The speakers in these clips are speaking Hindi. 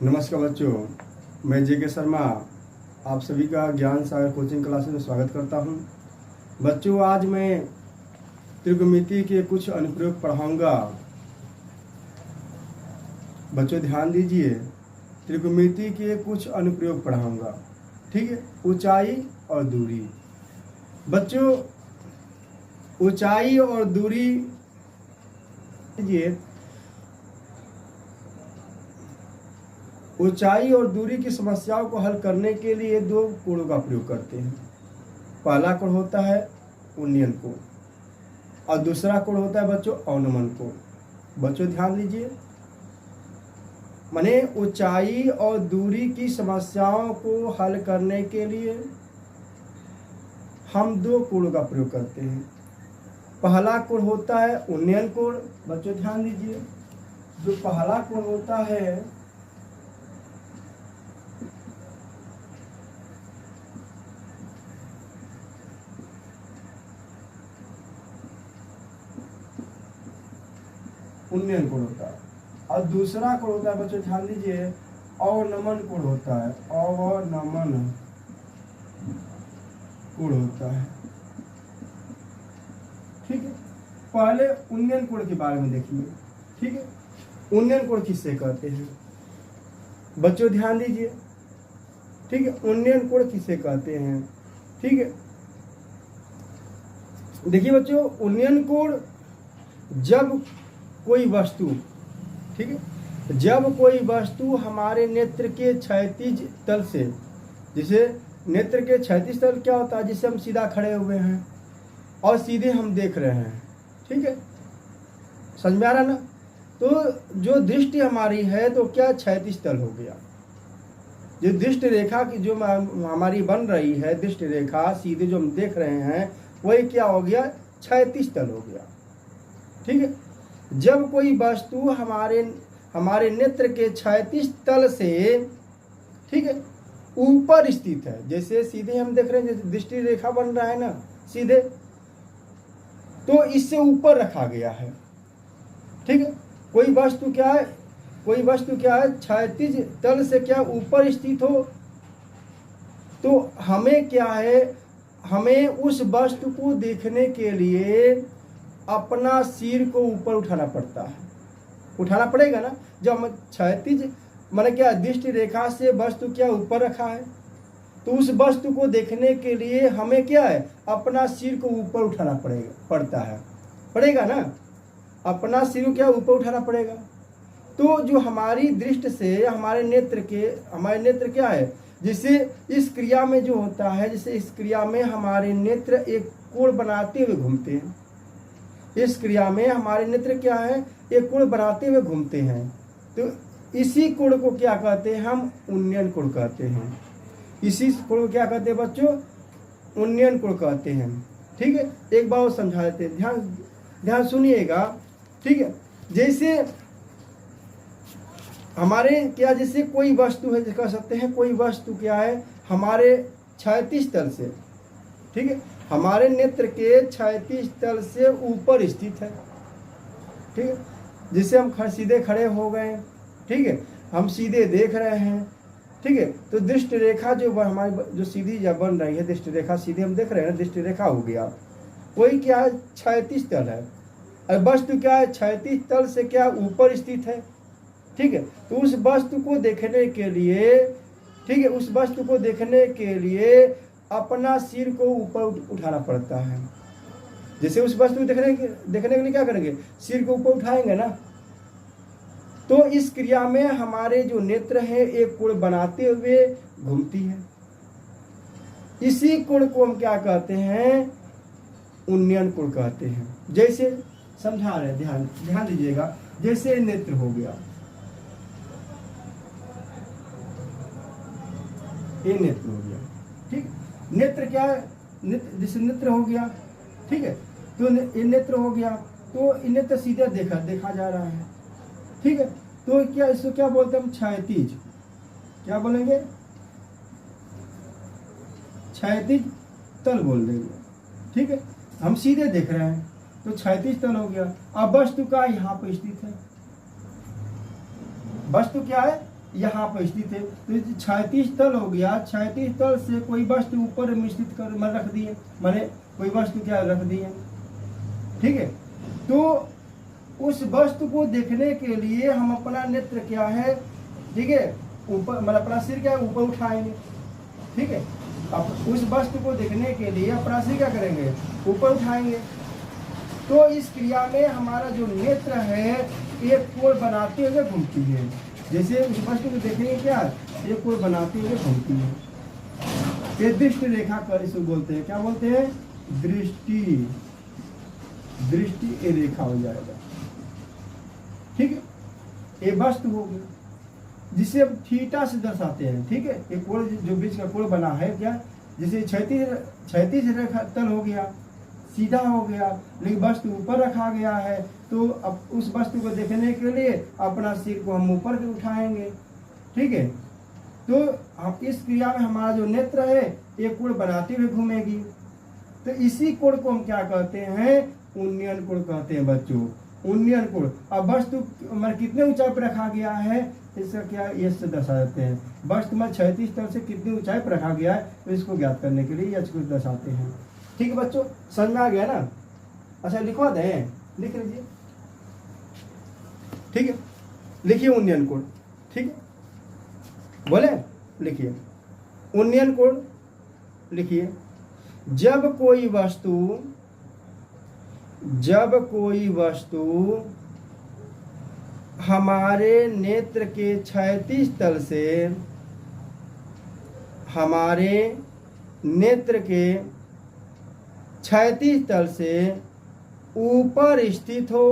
नमस्कार बच्चों, मैं जे.के. शर्मा आप सभी का ज्ञान सागर कोचिंग क्लासेस में स्वागत करता हूं। बच्चों, आज मैं त्रिकोणमिति के कुछ अनुप्रयोग पढ़ाऊंगा। बच्चों ध्यान दीजिए, त्रिकोणमिति के कुछ अनुप्रयोग पढ़ाऊंगा। ठीक है, ऊंचाई और दूरी। बच्चों, ऊंचाई और दूरी ऊंचाई और दूरी की समस्याओं को हल करने के लिए दो कोणों का प्रयोग करते हैं। पहला कोण होता है उन्नयन कोण और दूसरा कोण होता है बच्चों अवनमन कोण। बच्चों ध्यान दीजिए, माने ऊंचाई और दूरी की समस्याओं को हल करने के लिए हम दो कोणों का प्रयोग करते हैं। पहला कोण होता है उन्नयन कोण। बच्चों ध्यान दीजिए, जो पहला कोण होता है उन्नयन कोण होता है और दूसरा कोण होता है बच्चों ध्यान दीजिए अवनमन कोण होता है। अवनमन कोण होता है। ठीक है, पहले उन्नयन कोण के बारे में देखिए। ठीक है, उन्नयन कोण किससे कहते हैं बच्चों ध्यान दीजिए। ठीक है, उन्नयन कोण किससे कहते हैं। ठीक है, देखिए बच्चों, उन्नयन कोण जब कोई वस्तु, ठीक है, जब कोई वस्तु हमारे नेत्र के क्षैतिज तल से, जिसे नेत्र के क्षैतिज तल क्या होता है, जिसे हम सीधा खड़े हुए हैं और सीधे हम देख रहे हैं। ठीक है, समझ में आ रहा ना। तो जो दृष्टि हमारी है तो क्या क्षैतिज तल हो गया। जो दृष्टि रेखा की जो हमारी बन रही है, दृष्टि रेखा सीधे जो हम देख रहे हैं वही क्या हो गया, क्षैतिज तल हो गया। ठीक है, जब कोई वस्तु हमारे नेत्र के क्षैतिज तल से, ठीक है, ऊपर स्थित है, जैसे सीधे हम देख रहे हैं, जैसे दृष्टि रेखा बन रहा है ना सीधे, तो इससे ऊपर रखा गया है। ठीक है, कोई वस्तु क्या है क्षैतिज तल से क्या ऊपर स्थित हो, तो हमें क्या है, हमें उस वस्तु को देखने के लिए अपना सिर को ऊपर उठाना पड़ता है। उठाना पड़ेगा ना। जब हम क्षैतिज माने क्या दृष्टि रेखा से वस्तु क्या ऊपर रखा है, तो उस वस्तु को देखने के लिए हमें क्या है, अपना सिर को ऊपर उठाना पड़ेगा ना। अपना सिर क्या ऊपर उठाना पड़ेगा। तो जो हमारी दृष्टि से हमारे नेत्र क्या है, जिसे इस क्रिया में जो होता है, जैसे इस क्रिया में हमारे नेत्र एक कोण बनाते हुए घूमते हैं। इस क्रिया में हमारे नेत्र क्या है, एक कोण बनाते हुए घूमते हैं। तो इसी कोण को क्या कहते हैं, हम उन्नयन कोण कहते हैं। इसी कोण को क्या कहते हैं बच्चों, उन्नयन कोण कहते हैं। ठीक है, एक बार और समझा देते हैं, ध्यान सुनिएगा। ठीक है, जैसे हमारे क्या, जैसे कोई वस्तु है, कह सकते हैं कोई वस्तु क्या है हमारे क्षैतिज तल से, ठीक है, हमारे नेत्र के क्षैतिज तल से ऊपर स्थित है। ठीक है, जिसे हम सीधे खड़े हो गए। ठीक है, हम सीधे देख रहे हैं। ठीक है, तो दृष्टि रेखा जो हमारी जो सीधी जब बन रही है, दृष्टि रेखा सीधे हम देख रहे हैं, दृष्टि रेखा हो गया, वही क्या है क्षैतिज तल है। और वस्तु क्या है, क्षैतिज तल से क्या ऊपर स्थित है। ठीक है, तो उस वस्तु को देखने के लिए, ठीक है, उस वस्तु को देखने के लिए अपना सिर को ऊपर उठाना पड़ता है। जैसे उस वस्तु को देखने के लिए क्या करेंगे, सिर को ऊपर उठाएंगे ना। तो इस क्रिया में हमारे जो नेत्र है एक कोण बनाते हुए घूमती है। इसी कोण को हम क्या कहते हैं, उन्नयन कोण कहते हैं। जैसे समझा रहे, ध्यान दीजिएगा, जैसे नेत्र हो गया, ये नेत्र हो गया। ठीक, नेत्र क्या है, जैसे नेत्र हो गया। ठीक है, तो ये नेत्र हो गया, तो ये नेत्र सीधे देखा जा रहा है। ठीक है, तो क्या इसको क्या बोलते हैं हम, क्षैतिज, क्या बोलेंगे, क्षैतिज तल बोल देंगे। ठीक है, हम सीधे देख रहे हैं तो क्षैतिज तल हो गया। अब वस्तु का यहाँ पर स्थित है, वस्तु क्या है यहाँ पर स्थित है। तो क्षैतिज तल हो गया, क्षैतिज तल से कोई वस्तु ऊपर में स्थित कर मन रख दिए, माने कोई वस्तु क्या रख दिए, ठीक है। तो उस वस्तु को देखने के लिए हम अपना नेत्र क्या है, ठीक है, ऊपर मतलब अपना सिर क्या है ऊपर उठाएंगे, ठीक है। अब उस वस्तु को देखने के लिए अपना सिर क्या करेंगे, ऊपर उठाएंगे। तो इस क्रिया में हमारा जो नेत्र है एक कोण बनाते हुए घूमती है, जैसे उस वस्तु को देखेंगे क्या एक कोण बनाते हुए घूमती है। ये दृष्टि रेखा कर इसको बोलते हैं, क्या बोलते हैं, दृष्टि रेखा हो जाएगा, ठीक है। ये वस्तु हो गई जिसे अब थीटा से दर्शाते हैं, ठीक है। ये कोण जो बीच का कोण बना है क्या, जैसे क्षैतिज रेखा तल हो गया, सीधा हो गया, लेकिन वस्तु ऊपर रखा गया है। तो अब उस वस्तु को देखने के लिए अपना सिर को हम ऊपर उठाएंगे, ठीक है। तो हम इस क्रिया में हमारा जो नेत्र है एक कोण बनाते हुए घूमेगी। तो इसी कोण को हम क्या कहते हैं, उन्नयन कोण कहते हैं बच्चों, उन्नयन कोण। अब वस्तु मतलब कितने ऊंचाई पर रखा गया है, इसका क्या ये से दर्शा देते हैं। वस्तु में क्षैतिज तल से कितनी ऊंचाई पर रखा गया है, तो इसको ज्ञात करने के लिए यह कुछ दर्शाते हैं, ठीक है बच्चों। समझ में आ गया ना। अच्छा लिखवा दें, लिख लीजिए, ठीक है। लिखिए उन्नयन कोण, ठीक है, बोले लिखिए उन्नयन कोण। लिखिए जब कोई वस्तु हमारे नेत्र के क्षैतिज तल से, हमारे नेत्र के क्षैतिज तल से ऊपर स्थित हो,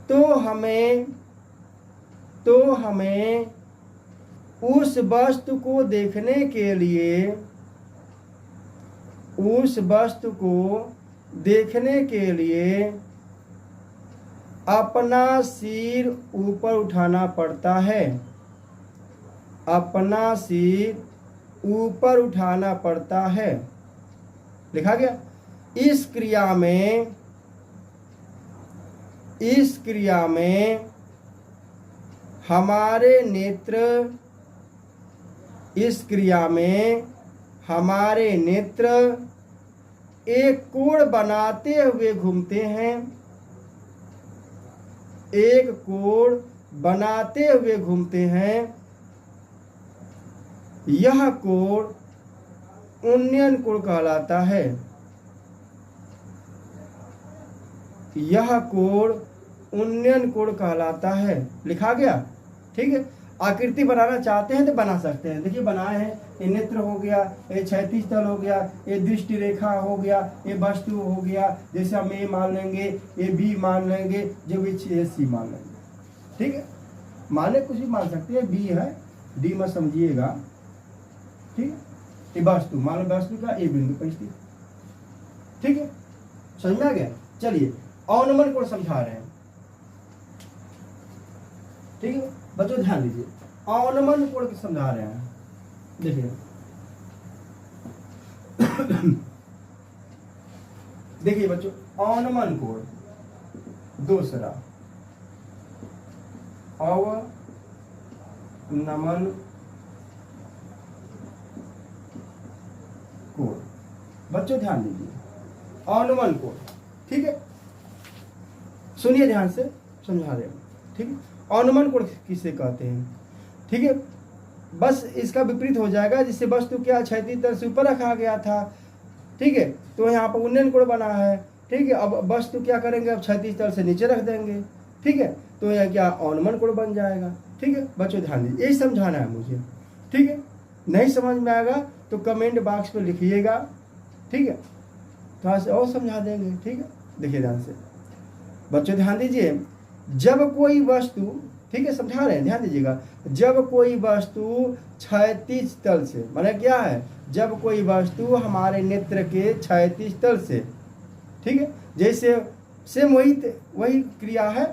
तो हमें उस वस्तु को देखने के लिए अपना सिर ऊपर उठाना पड़ता है, अपना सिर ऊपर उठाना पड़ता है। लिखा गया। इस क्रिया में हमारे नेत्र एक कोण बनाते हुए घूमते हैं, एक कोण बनाते हुए घूमते हैं। यह कोण उन्नयन कोण कहलाता है, यह कोण उन्नयन कोण कहलाता है। लिखा गया, ठीक है। आकृति बनाना चाहते हैं तो बना सकते हैं। देखिए बनाए हैं, ये नेत्र हो गया, ये क्षैतिज तल हो गया, ये दृष्टि रेखा हो गया, ये वस्तु हो गया। जैसे हम ए मान लेंगे, ये बी मान लेंगे, जो भी ये सी मान लेंगे, ठीक है। माने कुछ भी मान सकते हैं, बी है, डी मत समझिएगा, ठीक है। ये वस्तु मान लो, वस्तु का ए बिंदु पर स्थित, ठीक है। समझ में आ गया। चलिए अवनमन कोण समझा रहे हैं, ठीक है बच्चों, ध्यान दीजिए। अवनमन कोण समझा रहे हैं, देखिए देखिए बच्चों, अवनमन कोण दूसरा, अवनमन कोण, बच्चों ध्यान दीजिए, अवनमन कोण, ठीक है। सुनिए ध्यान से, समझा रहे हैं, ठीक है। अवनमन कोण किसे कहते हैं, ठीक है। बस इसका विपरीत हो जाएगा, जिससे वस्तु क्या क्षैतिज तल से ऊपर रखा गया था, ठीक है। तो यहाँ पर उन्नयन कोण बना है, ठीक है। अब वस्तु क्या करेंगे, अब क्षैतिज तल से नीचे रख देंगे, ठीक है। तो यहाँ क्या अवनमन कोण बन जाएगा, ठीक है। बच्चों ध्यान दीजिए, यही समझाना है मुझे, ठीक है। नहीं समझ में आएगा तो कमेंट बॉक्स में लिखिएगा, ठीक है, थोड़ा सा और समझा देंगे, ठीक है। देखिए ध्यान से बच्चों, ध्यान दीजिए। जब कोई वस्तु, ठीक है, समझा रहे हैं, ध्यान दीजिएगा। जब कोई वस्तु क्षैतिज तल से, माने क्या है, जब कोई वस्तु हमारे नेत्र के क्षैतिज तल से, ठीक है, जैसे सेम वही क्रिया है,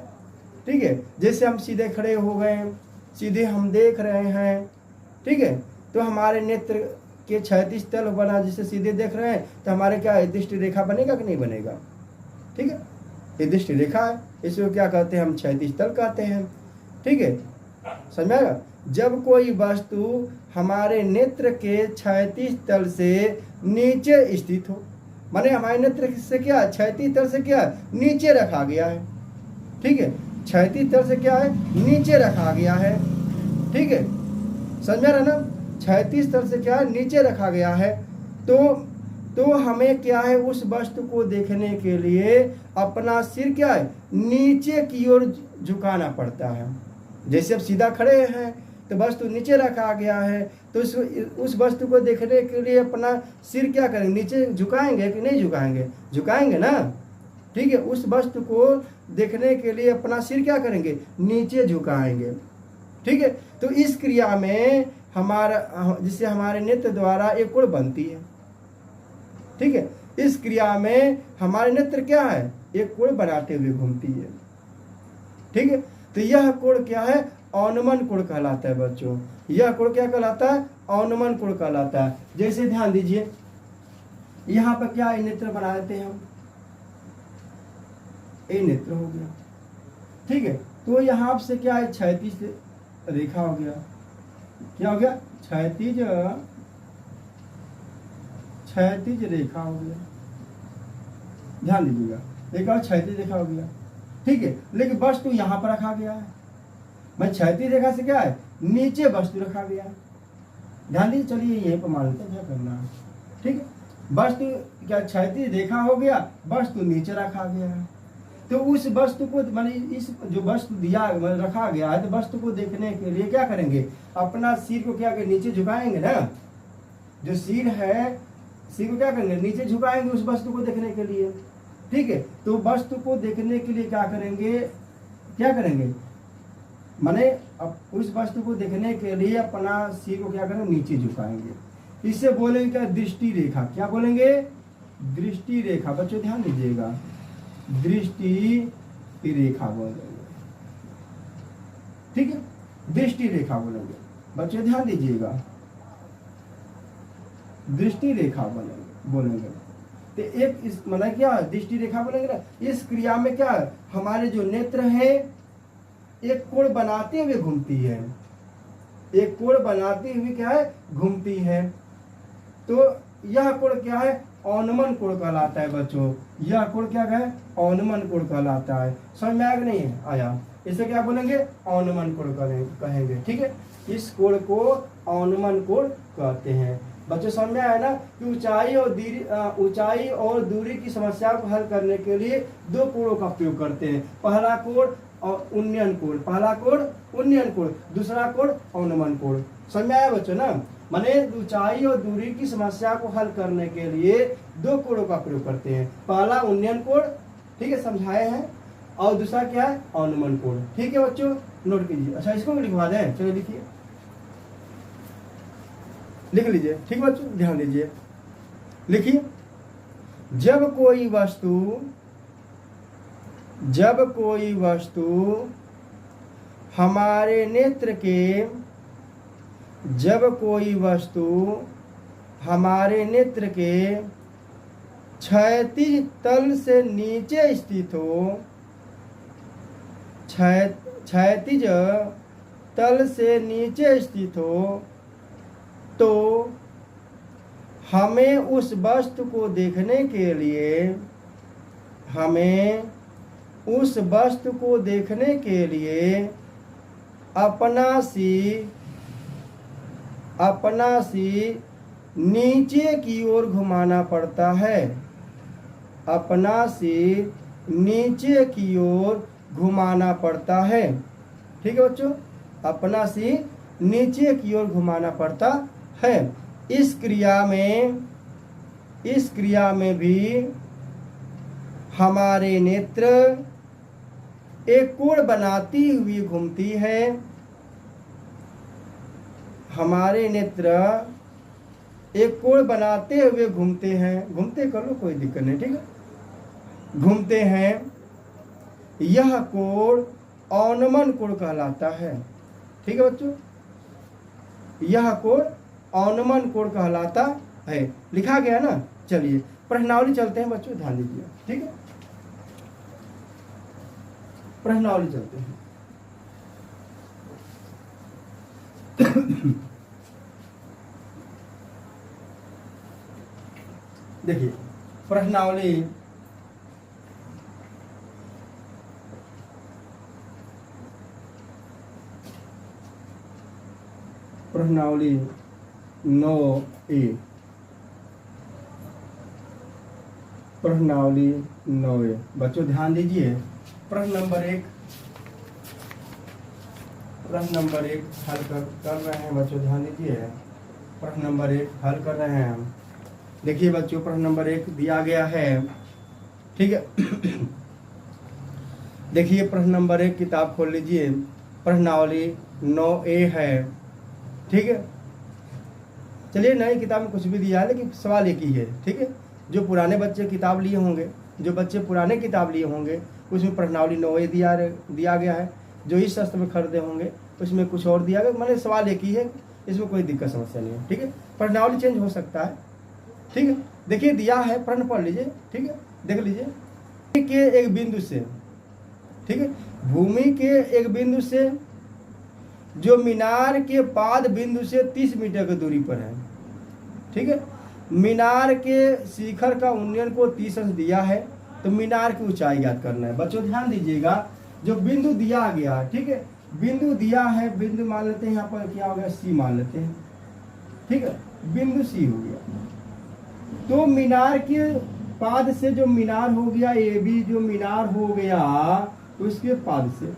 ठीक है। जैसे हम सीधे खड़े हो गए, सीधे हम देख रहे हैं, ठीक है, तो हमारे नेत्र के क्षैतिज तल बना, जिससे सीधे देख रहे हैं, तो हमारे क्या दृष्टि रेखा बनेगा कि नहीं बनेगा, ठीक है। ये दृष्टि रेखा है, इसको क्या कहते हैं हम? क्षैतिज तल कहते हैं। ठीक है, समझ में आएगा? जब कोई वस्तु हमारे नेत्र के क्षैतिज तल से नीचे स्थित हो, माने हमारे नेत्र से क्या क्षैतिज तल से क्या नीचे रखा गया है। ठीक है, क्षैतिज तल से क्या है? नीचे रखा गया है। ठीक है, समझ में आ रहा ना? क्षैतिज तल से क्या है? नीचे रखा गया है। तो हमें क्या है? उस वस्तु को देखने के लिए अपना सिर क्या है? नीचे की ओर झुकाना पड़ता है। जैसे अब सीधा खड़े हैं तो वस्तु नीचे रखा गया है, तो उस वस्तु को देखने के लिए अपना सिर क्या करेंगे? नीचे झुकाएंगे कि नहीं झुकाएंगे? झुकाएंगे ना। ठीक है, उस वस्तु को देखने के लिए अपना सिर क्या करेंगे? नीचे झुकाएंगे। ठीक है, तो इस क्रिया में हमारा जिससे हमारे नेत्र द्वारा एक कोण बनती है। ठीक है, इस क्रिया में हमारे नेत्र क्या है? एक कोण बनाते हुए घूमती है। ठीक है, तो यह कोण क्या है? औनमन कोण कहलाता है बच्चों। यह कोण क्या कहलाता है? औनमन कोण कहलाता है। जैसे ध्यान दीजिए, यहाँ पर क्या नेत्र बना देते हैं हम? ये नेत्र हो गया। ठीक है, तो यहाँ से क्या है? क्षैतिज रेखा हो गया। क्या हो गया? क्षैतिज रेखा हो गया। ध्यान दीजिएगा, एक और क्षैतिज रेखा हो गया। ठीक है, लेकिन वस्तु यहाँ पर रखा गया है। मैं क्षैतिज रेखा से क्या है? नीचे वस्तु रखा गया है। ध्यान दीजिए, चलिए यहीं पर मान लेते हैं क्या करना है। ठीक है, वस्तु क्या क्षैतिज रेखा हो गया, वस्तु नीचे रखा गया है। तो उस वस्तु को माने इस जो वस्तु दिया रखा गया है, तो वस्तु को देखने के लिए क्या करेंगे? अपना सिर को क्या करेंगे? नीचे झुकाएंगे ना। जो सिर है, सिर को क्या करेंगे? नीचे झुकाएंगे उस वस्तु को देखने के लिए। ठीक है, तो वस्तु को देखने के लिए क्या करेंगे? क्या करेंगे? माने अब उस वस्तु को देखने के लिए अपना सिर को क्या करेंगे? नीचे झुकाएंगे। इससे बोलेंगे क्या? दृष्टि रेखा। क्या बोलेंगे? दृष्टि रेखा। बच्चों ध्यान दीजिएगा, दृष्टि रेखा बोलेंगे। ठीक है, दृष्टि रेखा बोलेंगे। बच्चों ध्यान दीजिएगा, दृष्टि रेखा बोलेंगे। तो एक इस मतलब क्या दृष्टि रेखा बोलेंगे ना। इस क्रिया में क्या है? हमारे जो नेत्र है एक कोण बनाते हुए घूमती है। एक कोण बनाती हुई क्या है? घूमती है। तो यह कोण क्या है? औनमन कोण कहलाता है बच्चों। यह कोण क्या है? औनमन कोण कहलाता है। समझ में आया नहीं आया? इसे क्या बोलेंगे? औनमन कोण कहेंगे। ठीक है, इस कोण को औनमन कोण कहते हैं। बच्चों समझ में आया ना कि ऊंचाई और दूरी की समस्या को हल करने के लिए दो कोणों का प्रयोग करते हैं। पहला कोण और उन्नयन कोण, पहला कोण उन्नयन कोण, दूसरा कोण औनमन कोण। समझ में आया बच्चों ना? माने ऊंचाई और दूरी की समस्या को हल करने के लिए दो कोणों का प्रयोग करते हैं। पहला उन्नयन कोण, ठीक है, समझाए हैं, और दूसरा क्या है? औनमन कोण। ठीक है बच्चों, नोट कीजिए। अच्छा, इसको भी लिखवा दें। चलिए लिखिए, लिख लीजिए। ठीक बच्चों, ध्यान दीजिए, लिखिए। जब कोई वस्तु हमारे नेत्र के क्षैतिज तल से नीचे स्थित हो, क्षैतिज तल से नीचे स्थित हो, तो हमें उस वस्तु को देखने के लिए अपना सिर नीचे की ओर घुमाना पड़ता है। अपना सिर नीचे की ओर घुमाना पड़ता है। ठीक है बच्चों, अपना सिर नीचे की ओर घुमाना पड़ता है। इस क्रिया में भी हमारे नेत्र एक कोण बनाती हुई घूमती है। हमारे नेत्र एक कोण बनाते हुए घूमते हैं। घूमते कर लो, कोई दिक्कत नहीं। ठीक है, घूमते हैं। यह कोण औनमन कोण कहलाता है। ठीक है बच्चों, यह कोण औनमन कोण कहलाता है। लिखा गया ना। चलिए प्रश्नावली चलते हैं बच्चों, ध्यान दीजिए। ठीक है, प्रश्नावली चलते हैं। देखिए प्रश्नावली प्रश्नावली 9A, प्रश्नावली 9A। बच्चों ध्यान दीजिए, प्रश्न नंबर 1 हल कर रहे हैं। बच्चों ध्यान दीजिए, प्रश्न नंबर 1 हल कर रहे हैं हम। देखिए बच्चों प्रश्न नंबर 1 दिया गया है, ठीक है। देखिए प्रश्न नंबर 1 किताब खोल लीजिए, प्रश्नावली 9A है, ठीक है। चलिए नई किताब में कुछ भी दिया है लेकिन सवाल एक ही है, ठीक है। जो पुराने बच्चे किताब लिए होंगे, जो बच्चे पुराने किताब लिए होंगे उसमें प्रश्नावली 9A दिया गया है। जो इस शस्त्र में खरीदे होंगे उसमें कुछ और दिया गया, मतलब सवाल एक ही है, इसमें कोई दिक्कत समस्या नहीं है, ठीक है। प्रश्नावली चेंज हो सकता है, ठीक है। देखिए दिया है, प्रश्न पढ़ लीजिए, ठीक है, देख लीजिए। भूमि के एक बिंदु से, ठीक है, भूमि के एक बिंदु से जो मीनार के पाद बिंदु से 30 मीटर की दूरी पर है, ठीक है। मीनार के शिखर का उन्नयन को 30 अंश दिया है, तो मीनार की ऊंचाई ज्ञात करना है। बच्चों ध्यान दीजिएगा, जो बिंदु दिया गया, ठीक है, बिंदु दिया है, बिंदु मान लेते हैं यहाँ पर क्या हो गया, सी मान लेते हैं, ठीक है, बिंदु सी हो गया। तो मीनार के पाद से जो मीनार हो गया, ये भी जो मीनार हो गया उसके पाद से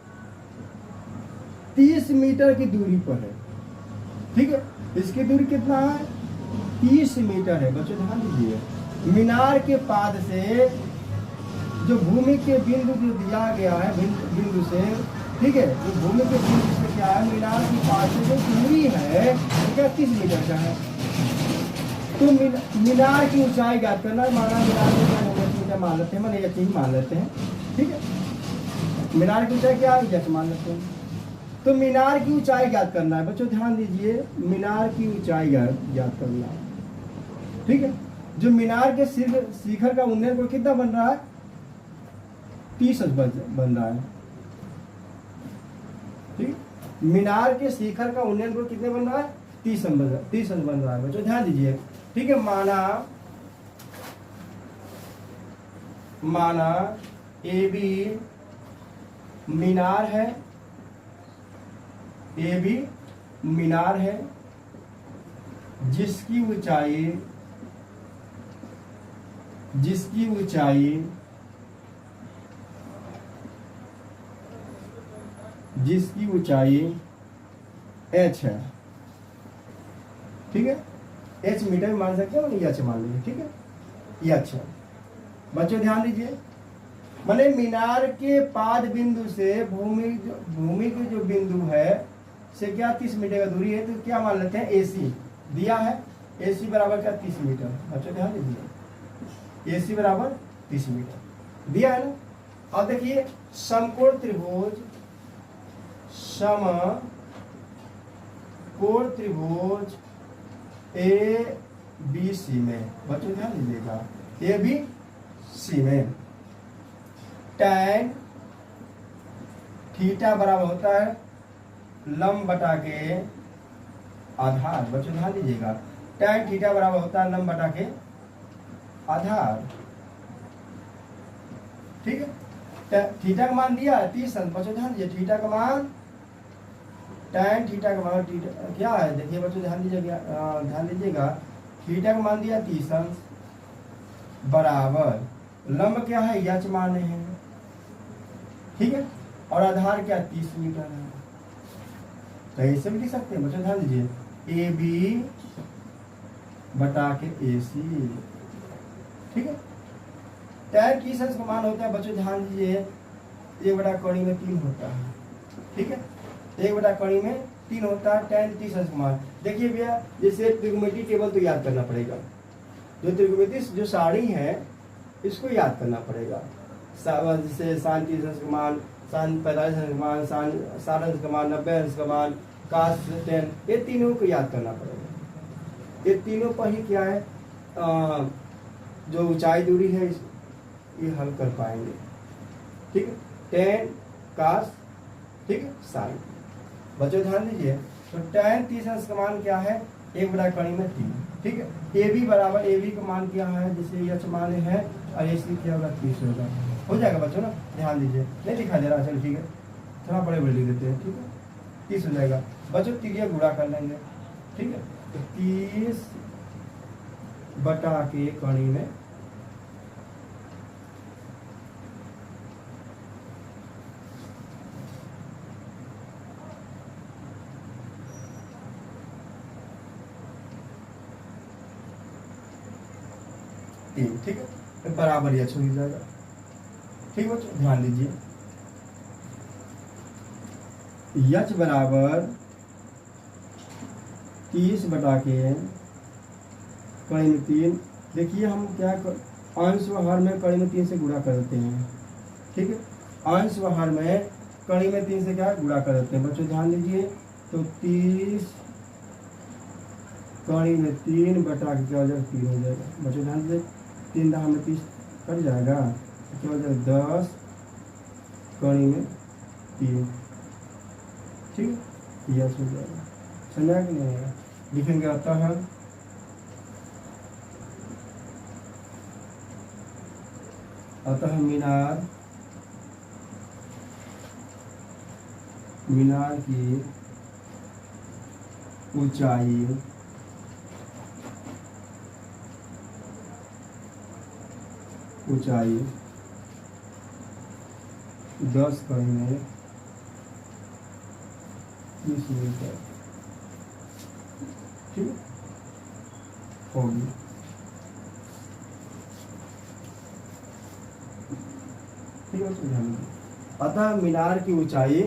30 मीटर की दूरी पर है, ठीक है। इसकी दूरी कितना है, 30 मीटर है। बच्चों ध्यान दीजिए, मीनार के पाद से जो भूमि के बिंदु जो दिया गया है, बिंदु से, ठीक है, जो भूमि के बिंदु से क्या है, मीनार के पाद से जो दूरी है वो क्या 30 मीटर का है। तो मीनार की ऊंचाई ज्ञात करना, माना मीनार की मान लेते हैं, मैंने यकीन मान लेते हैं, ठीक है। मीनार की ऊंचाई क्या है, मान लेते हैं। तो मीनार की ऊंचाई ज्ञात करना है। बच्चों ध्यान दीजिए, मीनार की ऊंचाई ज्ञात करना है, ठीक है। जो मीनार के शिखर का उन्नयन को कितना बन रहा है, 30 अंश बन रहा है, ठीक। मीनार के शिखर का उन्नयन को कितने बन रहा है, 30 अंश बन रहा है। बच्चों ध्यान दीजिए, ठीक है। माना ए बी मीनार है, ए भी मीनार है जिसकी ऊंचाई h है, ठीक है। h मीटर में मान सकते हैं, h मान लीजिए, ठीक है, h है। बच्चों ध्यान दीजिए, माने मीनार के पाद बिंदु से भूमि के जो बिंदु है से क्या 30 मीटर का दूरी है, तो क्या मान लेते हैं, AC दिया है, AC बराबर क्या 30 मीटर। बच्चों ध्यान दीजिए, AC बराबर 30 मीटर दिया है ना। अब देखिए समकोण त्रिभुज ABC में, बच्चों ध्यान दीजिएगा, ABC में टैन थीटा बराबर होता है लंब बटा के आधार। बच्चों ध्यान दीजिएगा, टैन थीटा बराबर होता है लंब बटा के आधार, ठीक है। थीटा का मान दिया 30 अंश। बच्चों ध्यान दीजिए, थीटा का मान, टैन थीटा का मान क्या है, देखिए बच्चों ध्यान दीजिएगा, थीटा का मान दिया 30 अंश बराबर लंब क्या है, h माने हैं, ठीक है, और आधार क्या 30 मीटर है। तो ऐसे भी लिख सकते हैं। बच्चों ध्यान दीजिए, AB बटा के AC, ठीक है। टैन 30 अंश का मान होता है, बच्चों ध्यान दीजिए, 1 बटा कड़ी में 3 होता है, ठीक है, 1 बटा कड़ी में 3 होता है, टैन 30 अंश का मान। देखिए भैया, जैसे त्रिकोणमिति टेबल तो याद करना पड़ेगा, जो त्रिकोणमिति जो सारणी है इसको याद करना पड़ेगा। जैसे साइन 30 अंश का मान, साइन 45 अंश का मान, साइन 60 अंश का मान, 90 अंश का मान, कास 10, ये तीनों को याद करना पड़ेगा। ये तीनों पर ही क्या है, जो ऊंचाई दूरी है ये हल कर पाएंगे, ठीक है। कास, ठीक है, साइन। बच्चों ध्यान दीजिए, तो tan 30 अंश का मान क्या है, 1/3, ठीक है। ए बी बराबर, ए बी का मान क्या है, जैसे एच मान है और ए सी क्या होगा, 30 होगा, हो जाएगा बच्चों ना। ध्यान दीजिए, नहीं दिखा दे रहा, चलो ठीक है, थोड़ा बड़े बड़े लिख देते हैं, ठीक है, 30 हो जाएगा बच्चों। तिरिया गुणा कर लेंगे, ठीक है, तो 30 बटा के कड़ी में ठीक है, बराबर यह हो जाएगा, ठीक है बच्चों। ध्यान दीजिए, यच बराबर 30 बटा के कड़ी में 3। देखिए हम क्या अंश व हर में कड़ी में 3 से गुणा कर देते हैं, ठीक है, अंश व हर में कड़ी में 3 से क्या गुणा कर देते हैं बच्चों। ध्यान दीजिए, तो 30 कड़ी में 3 बटा के क्या हो जाएगा, 3 हो जाएगा बच्चों। ध्यान दीजिए, 3 दहा में 30 कट जाएगा, तो क्या हो जाएगा, 10 कड़ी में 3, ठीक है, यस हो जाएगा। समझा कि नहीं आएगा, लिखेंगे अतः मीनार की ऊंचाई 10 कड़ी में 30 मीटर, ठीक है, होगी। ठीक है, अतः मीनार की ऊंचाई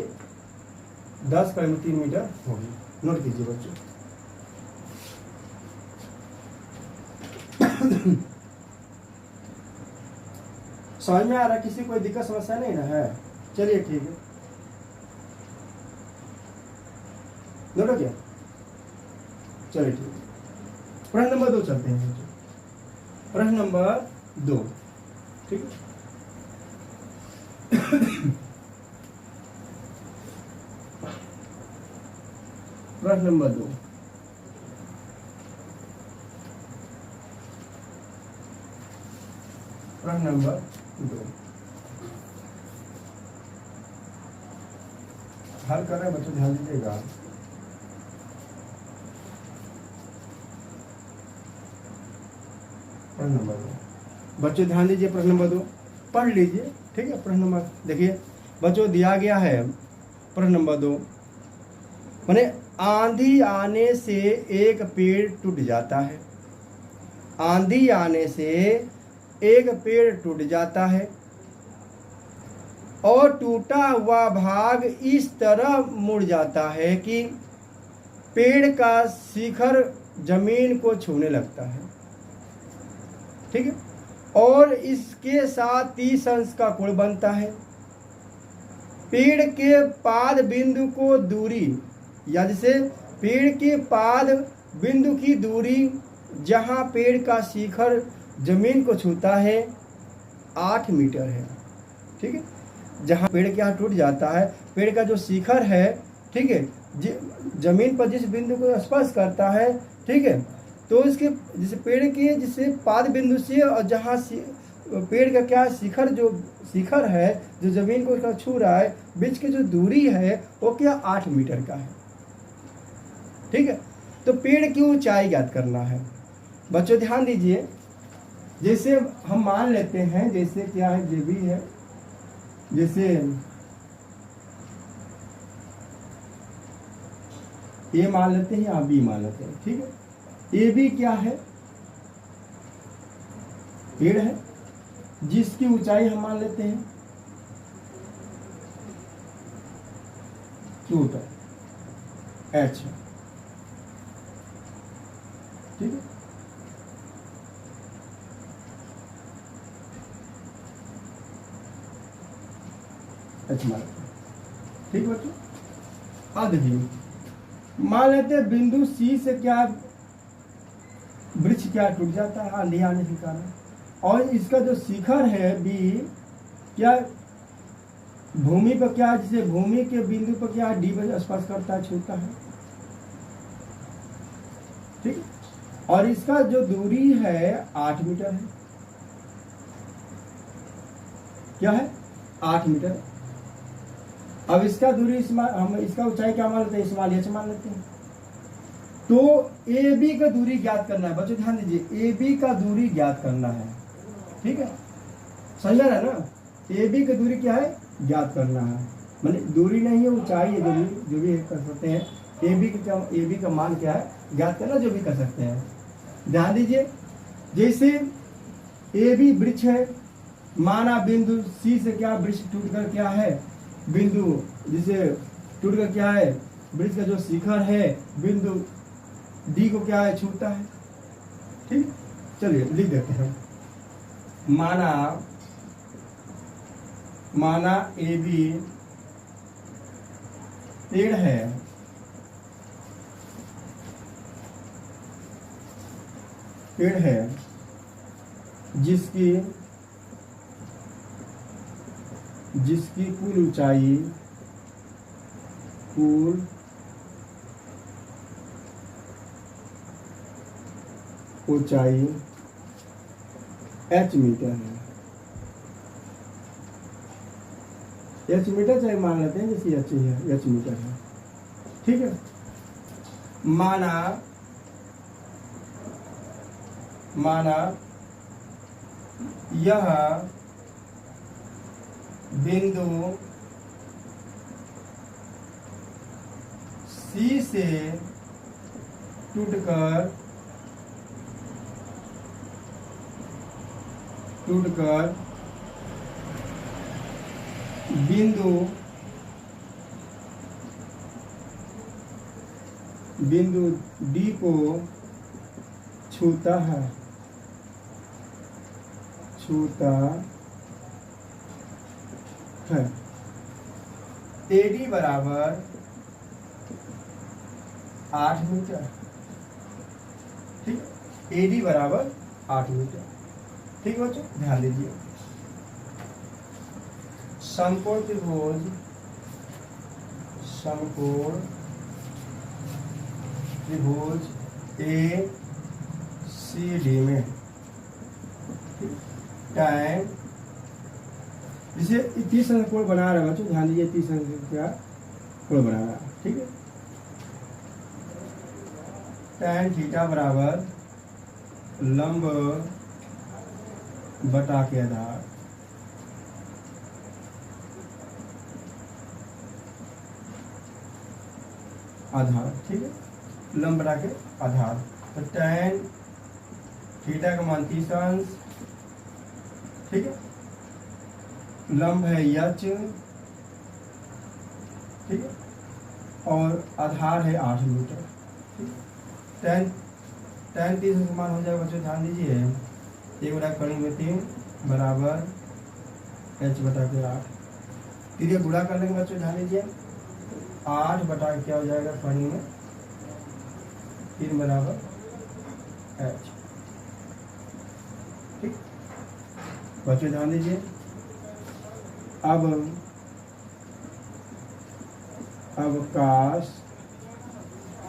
10 कड़ी में 3 मीटर होगी। नोट कीजिए बच्चों। समझ में आ रहा, किसी कोई दिक्कत समस्या नहीं ना है, चलिए ठीक है, नोट हो गया, चलिए ठीक है। प्रश्न नंबर 2 चलते हैं बच्चों, प्रश्न नंबर 2, ठीक है। प्रश्न नंबर 2, प्रश्न नंबर 2 हल कर रहे हैं बच्चों, ध्यान दीजिएगा। प्रश्न नंबर 2 बच्चों ध्यान दीजिए, प्रश्न नंबर 2 पढ़ लीजिए, ठीक है। प्रश्न नंबर देखिए बच्चों, दिया गया है प्रश्न नंबर 2, माने आंधी आने से एक पेड़ टूट जाता है, आंधी आने से एक पेड़ टूट जाता है और टूटा हुआ भाग इस तरह मुड़ जाता है कि पेड़ का शिखर जमीन को छूने लगता है, ठीक है, और इसके साथ 30 अंश का कोण बनता है। पेड़ के पाद बिंदु को दूरी, या जैसे पेड़ के पाद बिंदु की दूरी जहां पेड़ का शिखर जमीन को छूता है 8 मीटर है, ठीक है। जहां पेड़ के यहाँ टूट जाता है, पेड़ का जो शिखर है, ठीक है, जमीन पर जिस बिंदु को स्पर्श करता है, ठीक है, तो इसके जैसे पेड़ के जिसे पाद बिंदु से और जहाँ पेड़ का क्या शिखर, जो शिखर है जो जमीन को छू रहा है, बीच की जो दूरी है वो क्या 8 मीटर का है, ठीक है। तो पेड़ की ऊंचाई ज्ञात करना है बच्चों। ध्यान दीजिए, जैसे हम मान लेते हैं, जैसे क्या है, जे भी है, जैसे ए मान लेते हैं या बी मान लेते हैं, ठीक है। ए बी क्या है, पेड़ है जिसकी ऊंचाई हम मान लेते हैं Q H, ठीक है। H मान लेते हैं, ठीक बच्चों। अब देखिए, मान लेते हैं बिंदु C से क्या वृक्ष क्या टूट जाता है आंधी आने के कारण, और इसका जो शिखर है B क्या भूमि पर क्या है, जैसे भूमि के बिंदु पर क्या है, डी पर स्पर्श करता है, छूता है, ठीक। और इसका जो दूरी है 8 मीटर है, क्या है, 8 मीटर। अब इसका दूरी हम इसका ऊंचाई क्या मान लेते हैं, स्मॉल एच मान लेते हैं। तो ए बी का दूरी ज्ञात करना है बच्चों, ध्यान दीजिए, ए बी का दूरी ज्ञात करना है, ठीक है, समझ रहा है ना। ए बी की दूरी क्या है, ज्ञात करना है, मतलब दूरी नहीं है, ऊंचाई है, जो भी कर सकते हैं। ए बी का मान क्या है, ज्ञात करना, जो भी कर सकते हैं। ध्यान दीजिए, जैसे ए बी वृक्ष है, माना बिंदु सी से क्या वृक्ष टूटकर क्या है, बिंदु जिसे टूटकर क्या है, वृक्ष का जो शिखर है बिंदु डी को क्या है, छूता है, ठीक। चलिए लिख देते हैं, माना ए बी पेड़ है, जिसकी कुल ऊंचाई h मीटर है, h मीटर चाहे मान लेते हैं, जैसे h मीटर है, ठीक है। माना यह बिंदु C से टूटकर बिंदु D को छूता है, AD बराबर 8 मीटर, ठीक, AD बराबर 8 मीटर, ठीक बच्चों, ध्यान दीजिए। समकोण त्रिभुज ACD में टाइम, जिसे 30 अंक कोण बना रहा है बच्चों, ध्यान दीजिए, 30 अंक का कोण बना रहा है, ठीक है। tan थीटा बराबर लंब बटा के आधार, ठीक है, लंब बटा के आधार। तो tan थीटा का मान 30 अंश, ठीक है, लंब है h, ठीक है, और आधार है 8 मीटर, tan 30 का मान हो जाएगा बच्चों, ध्यान दीजिए, 1/3 बराबर h बटा के 8, फिर ये गुणा कर लेंगे बच्चों, ध्यान दीजिए, 8 बटा के क्या हो जाएगा, पानी में 3 बराबर h, ठीक बच्चों, ध्यान दीजिए। अब काश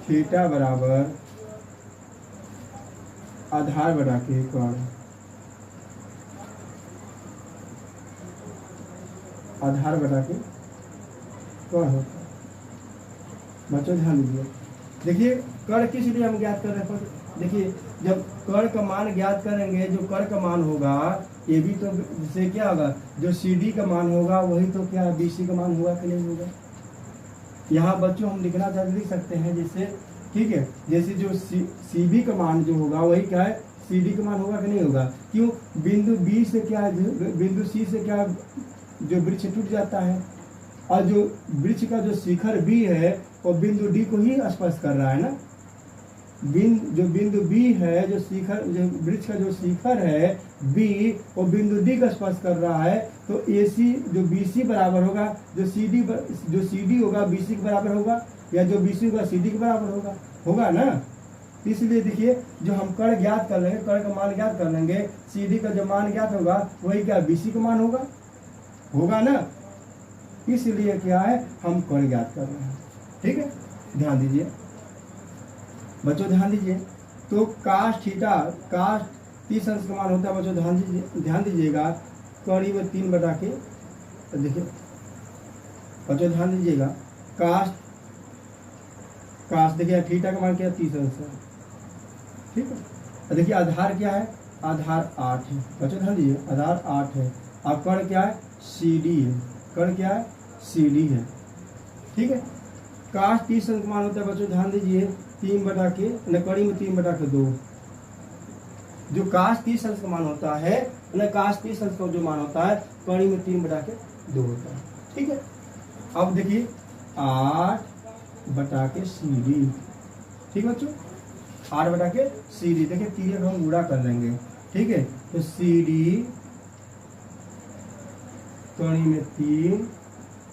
थीटा बराबर आधार बटा के कोण, आधार बटा के कोण होता है बच्चों, ध्यान दीजिए। देखिए कर्ण किस लिए हम ज्ञात कर रहे हैं, देखिए जब कर्ण का मान ज्ञात करेंगे, जो कर्ण का मान होगा ये भी तो जिससे क्या होगा, जो CD का मान होगा वही तो क्या BC का मान होगा कि नहीं होगा। यहाँ बच्चों हम लिखना चाहते लिख सकते हैं, जैसे ठीक है, जैसे जो CB का मान जो होगा वही क्या है CD का मान होगा कि नहीं होगा। क्यों, बिंदु B से क्या है, बिंदु C से क्या जो वृक्ष टूट जाता है, और जो वृक्ष का जो शिखर B है वो बिंदु D को ही स्पर्श कर रहा है ना। जो बिंदु B है, जो शिखर, जो वृक्ष का जो शिखर है B, वो बिंदु D का स्पर्श कर रहा है, तो AC जो BC बराबर होगा, जो CD होगा BC के बराबर होगा, या जो BC होगा CD के बराबर होगा ना। इसलिए देखिए जो हम कर्ण ज्ञात कर लेंगे, कर्ण का मान ज्ञात कर लेंगे, CD का जो मान ज्ञात होगा वही क्या BC का मान होगा ना। इसलिए क्या है, हम कोण ज्ञात कर रहे हैं। ठीक है, ध्यान दीजिए बच्चों, ध्यान दीजिए। तो काश थीटा, काश 30 अंश का मान होता है बच्चों, ध्यान दीजिएगा, कड़ी में 3 बटा के, देखिए बच्चों ध्यान दीजिएगा, काश देखिए थीटा का मान क्या है, 30 अंश है। ठीक है, देखिए आधार क्या है, आधार 8 है बच्चों, ध्यान दीजिए आधार 8 है। अब कण क्या है, CD है, कण क्या है, CD है। ठीक है, काश 30 अंश मान होता है बच्चों, ध्यान दीजिए 3 बटा के, कड़ी में 3 बटा के 2, जो काश 30 अंश का मान होता है, काश 30 अंश का जो मान होता है, कड़ी में 3 बटा के 2 होता है। ठीक है, अब देखिए 8 बटा के CD। ठीक है बच्चों, 8 बटा के CD, देखिए 3 हम गुणा कर लेंगे। ठीक है, तो CD कड़ी में 3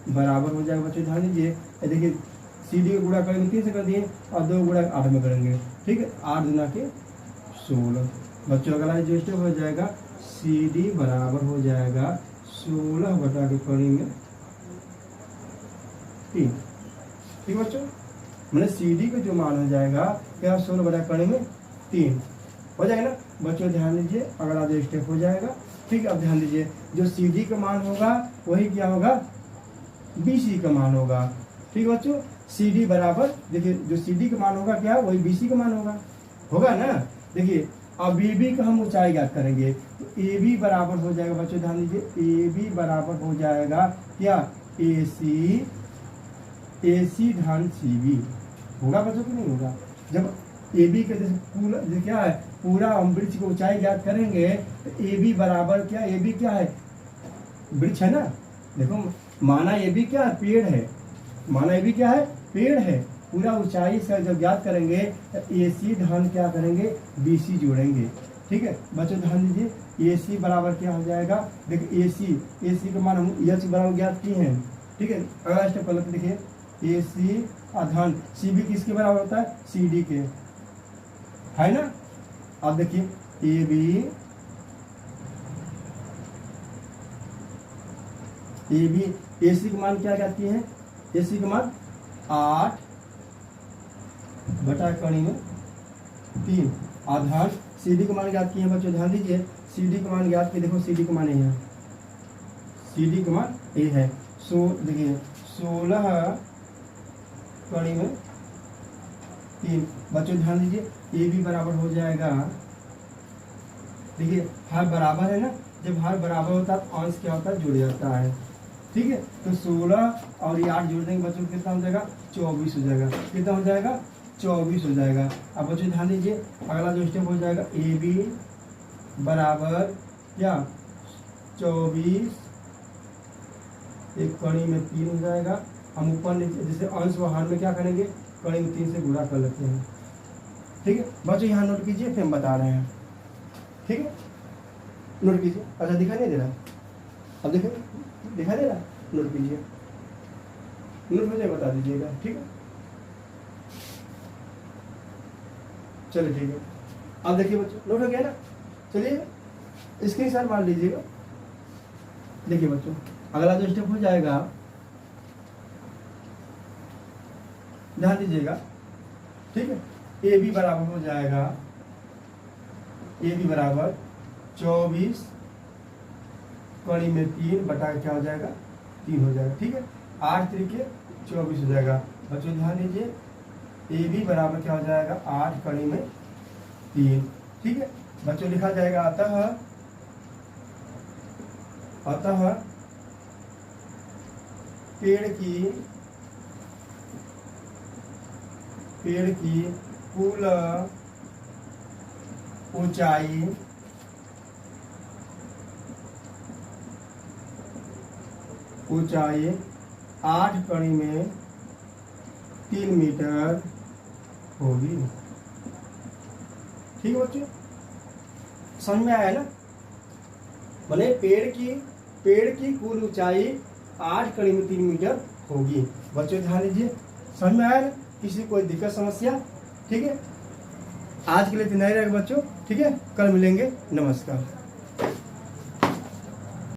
बराबर हो जाएगा बच्चों, ध्यान दीजिए, देखिए CD को गुणा करेंगे 3 से कर दिए, और 2 गुणा 8 में करेंगे। ठीक है, 8 गुना के 16 बच्चों, अगला जो स्टेप हो जाएगा, CD बराबर हो जाएगा 16 बटा के कड़ी में 3। ठीक बच्चों, मैंने CD का जो मान हो जाएगा क्या, 16 बटा कड़ी में 3 हो जाएगा ना बच्चों। ध्यान दीजिए, अगला जो स्टेप हो जाएगा। ठीक है, अब ध्यान दीजिए, जो CD का मान होगा वही क्या होगा, BC का मान होगा। ठीक है बच्चों, CD बराबर, देखिए जो CD का मान होगा क्या, वही BC का मान होगा ना। देखिए अब AB का हम ऊंचाई ज्ञात करेंगे, तो AB बराबर हो जाएगा बच्चों, ध्यान दीजिए, AB बराबर हो जाएगा क्या, AC धन CB होगा बच्चों कि नहीं होगा। जब AB के जैसे पूरा क्या है, पूरा हम वृक्ष की ऊंचाई ज्ञात करेंगे, तो AB बराबर क्या, AB क्या है, वृक्ष है ना। देखो माना AB क्या है, पेड़ है, माना AB क्या है, पेड़ है। पूरा ऊंचाई से जब ज्ञात करेंगे तो AC धन क्या करेंगे, BC जोड़ेंगे। ठीक है बच्चों, ध्यान दीजिए, AC बराबर क्या हो जाएगा, देखिए AC का मान हम H बराबर ज्ञात किए हैं। ठीक है, अगला स्टेप पहले देखिए, AC धन CB किसके बराबर होता है, CD के, है ना। अब देखिए AC का मान क्या ज्ञात किए हैं, AC का मान 8 बटा कड़ी में 3, आधार CD का मान ज्ञात किए हैं बच्चों, ध्यान दीजिए, CD का मान ज्ञात किए, देखो CD का मान ये है, CD का मान ये है। देखिए 16 कड़ी में 3 बच्चों, ध्यान दीजिए, AB बराबर हो जाएगा, देखिए हर बराबर है ना, जब हर बराबर होता है तो अंश क्या होता है, जुड़ जाता है। ठीक है, तो 16 और ये 8 जोड़ देंगे बच्चों, कितना हो जाएगा, 24 हो जाएगा। कितना हो जाएगा, 24 हो जाएगा। अब बच्चों ध्यान दीजिए, अगला जो स्टेप हो जाएगा, AB बराबर क्या, 24, एक कड़ी में 3 हो जाएगा। हम ऊपर नीचे जैसे अंश व हर में क्या करेंगे, कड़ी में 3 से गुणा कर लेते हैं। ठीक है बच्चों, यहाँ नोट कीजिए, फिर हम बता रहे हैं। ठीक है, नोट कीजिए। अच्छा दिखाई नहीं दे रहा, अब देखिए दिखाई दे रहा, नोट कीजिए, नोट हो जाए बता दीजिएगा। ठीक है, चलिए ठीक है, अब देखिए बच्चों नोट हो गया ना, चलिए स्क्रीनशॉट मार लीजिएगा। देखिए बच्चों, अगला जो स्टेप हो जाएगा, ध्यान दीजिएगा। ठीक है, AB बराबर हो जाएगा, AB बराबर 24 कड़ी में 3 बटा क्या हो जाएगा, 3 हो जाएगा। ठीक है, 8 तरीके 24 हो जाएगा। बच्चों ध्यान दीजिए, AB बराबर क्या हो जाएगा, 8 कड़ी में 3। ठीक है बच्चों, लिखा जाएगा, अतः पेड़ की कुल ऊंचाई 8 कड़ी में 3 मीटर होगी। ठीक है बच्चों, समझ में आया ना। बोले पेड़ की कुल ऊंचाई 8 कड़ी में 3 मीटर होगी। बच्चों ध्यान दीजिए, समझ में आया ना, किसी कोई दिक्कत समस्या। ठीक है, आज के लिए इतना ही रहेगा बच्चों। ठीक है, कल मिलेंगे, नमस्कार।